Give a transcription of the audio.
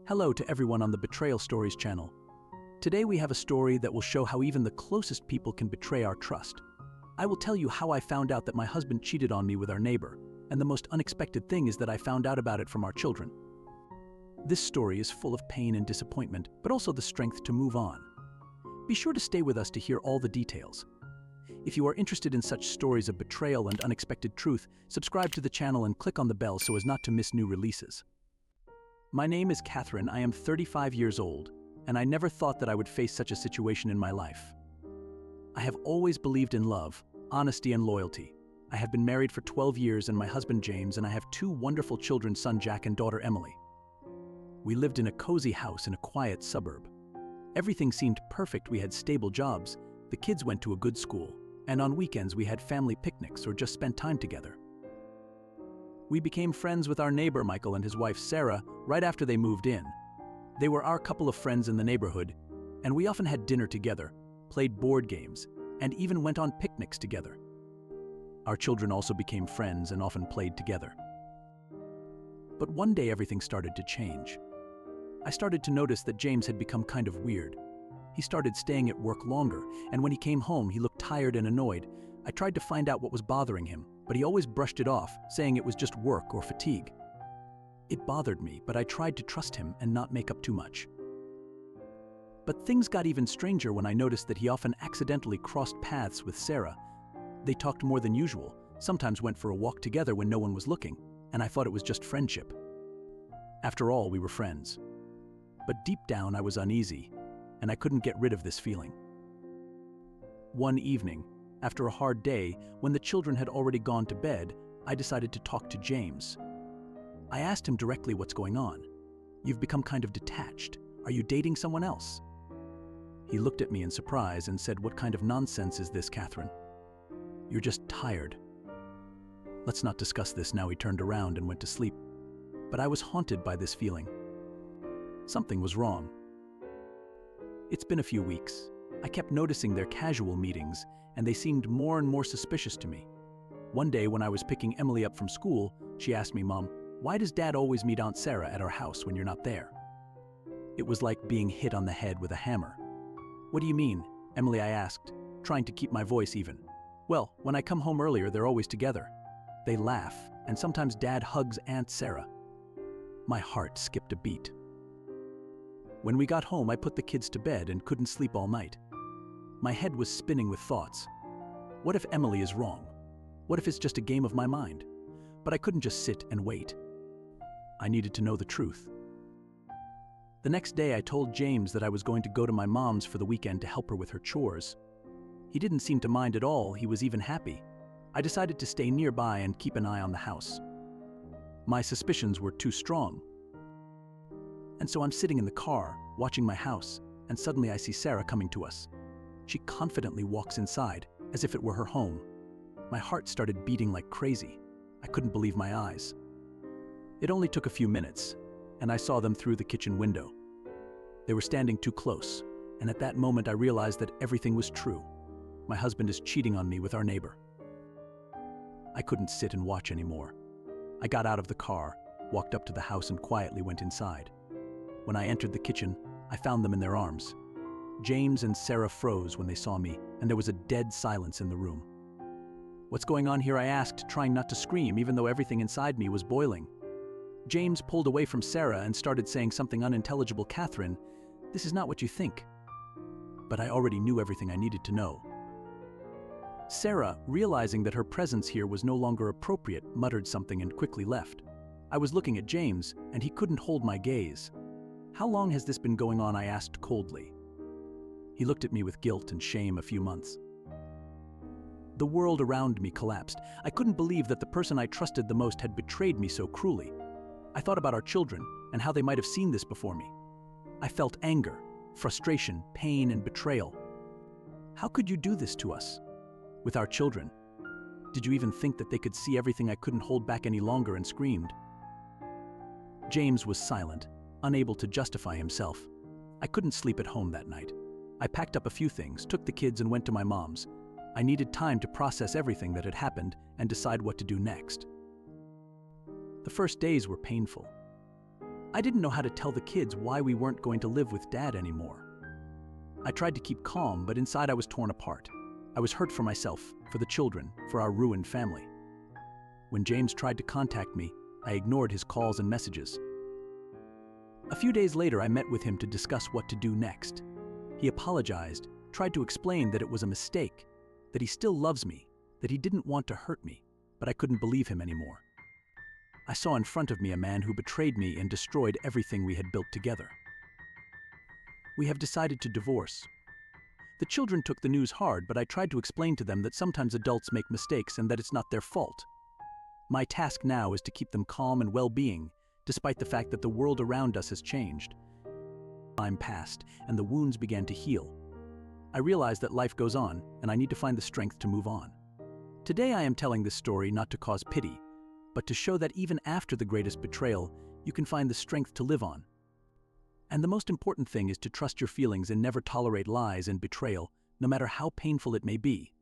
Hello to everyone on the Betrayal Stories channel. Today we have a story that will show how even the closest people can betray our trust. I will tell you how I found out that my husband cheated on me with our neighbor, and the most unexpected thing is that I found out about it from our children. This story is full of pain and disappointment, but also the strength to move on. Be sure to stay with us to hear all the details. If you are interested in such stories of betrayal and unexpected truth, subscribe to the channel and click on the bell so as not to miss new releases. My name is Catherine, I am 35 years old, and I never thought that I would face such a situation in my life. I have always believed in love, honesty, and loyalty. I have been married for 12 years and my husband James, and I have two wonderful children, son Jack and daughter Emily. We lived in a cozy house in a quiet suburb. Everything seemed perfect. We had stable jobs, the kids went to a good school, and on weekends we had family picnics or just spent time together. We became friends with our neighbor Michael and his wife Sarah right after they moved in. They were our couple of friends in the neighborhood, and we often had dinner together, played board games, and even went on picnics together. Our children also became friends and often played together. But one day everything started to change. I started to notice that James had become kind of weird. He started staying at work longer, and when he came home he looked tired and annoyed. I tried to find out what was bothering him, but he always brushed it off, saying it was just work or fatigue. It bothered me, but I tried to trust him and not make up too much. But things got even stranger when I noticed that he often accidentally crossed paths with Sarah. They talked more than usual, sometimes went for a walk together when no one was looking, and I thought it was just friendship. After all, we were friends. But deep down I was uneasy, and I couldn't get rid of this feeling. One evening, after a hard day, when the children had already gone to bed, I decided to talk to James. I asked him directly what's going on. You've become kind of detached. Are you dating someone else? He looked at me in surprise and said, "What kind of nonsense is this, Catherine? You're just tired." Let's not discuss this now. He turned around and went to sleep. But I was haunted by this feeling. Something was wrong. It's been a few weeks. I kept noticing their casual meetings, and they seemed more and more suspicious to me. One day when I was picking Emily up from school, she asked me, "Mom, why does Dad always meet Aunt Sarah at our house when you're not there?" It was like being hit on the head with a hammer. "What do you mean, Emily?" I asked, trying to keep my voice even. "Well, when I come home earlier, they're always together. They laugh, and sometimes Dad hugs Aunt Sarah." My heart skipped a beat. When we got home, I put the kids to bed and couldn't sleep all night. My head was spinning with thoughts. What if Emily is wrong? What if it's just a game of my mind? But I couldn't just sit and wait. I needed to know the truth. The next day I told James that I was going to go to my mom's for the weekend to help her with her chores. He didn't seem to mind at all. He was even happy. I decided to stay nearby and keep an eye on the house. My suspicions were too strong. And so I'm sitting in the car, watching my house, and suddenly I see Sarah coming to us. She confidently walks inside, as if it were her home. My heart started beating like crazy. I couldn't believe my eyes. It only took a few minutes, and I saw them through the kitchen window. They were standing too close, and at that moment I realized that everything was true. My husband is cheating on me with our neighbor. I couldn't sit and watch anymore. I got out of the car, walked up to the house, and quietly went inside. When I entered the kitchen, I found them in their arms. James and Sarah froze when they saw me, and there was a dead silence in the room. "What's going on here?" I asked, trying not to scream, even though everything inside me was boiling. James pulled away from Sarah and started saying something unintelligible. "Catherine, this is not what you think." But I already knew everything I needed to know. Sarah, realizing that her presence here was no longer appropriate, muttered something and quickly left. I was looking at James, and he couldn't hold my gaze. "How long has this been going on?" I asked coldly. He looked at me with guilt and shame. "A few months." The world around me collapsed. I couldn't believe that the person I trusted the most had betrayed me so cruelly. I thought about our children and how they might have seen this before me. I felt anger, frustration, pain, and betrayal. How could you do this to us? With our children? Did you even think that they could see everything? I couldn't hold back any longer and screamed. James was silent, unable to justify himself. I couldn't sleep at home that night. I packed up a few things, took the kids, and went to my mom's. I needed time to process everything that had happened and decide what to do next. The first days were painful. I didn't know how to tell the kids why we weren't going to live with Dad anymore. I tried to keep calm, but inside I was torn apart. I was hurt for myself, for the children, for our ruined family. When James tried to contact me, I ignored his calls and messages. A few days later, I met with him to discuss what to do next. He apologized, tried to explain that it was a mistake, that he still loves me, that he didn't want to hurt me, but I couldn't believe him anymore. I saw in front of me a man who betrayed me and destroyed everything we had built together. We have decided to divorce. The children took the news hard, but I tried to explain to them that sometimes adults make mistakes and that it's not their fault. My task now is to keep them calm and well-being, despite the fact that the world around us has changed. Time passed, and the wounds began to heal. I realized that life goes on, and I need to find the strength to move on. Today I am telling this story not to cause pity, but to show that even after the greatest betrayal, you can find the strength to live on. And the most important thing is to trust your feelings and never tolerate lies and betrayal, no matter how painful it may be.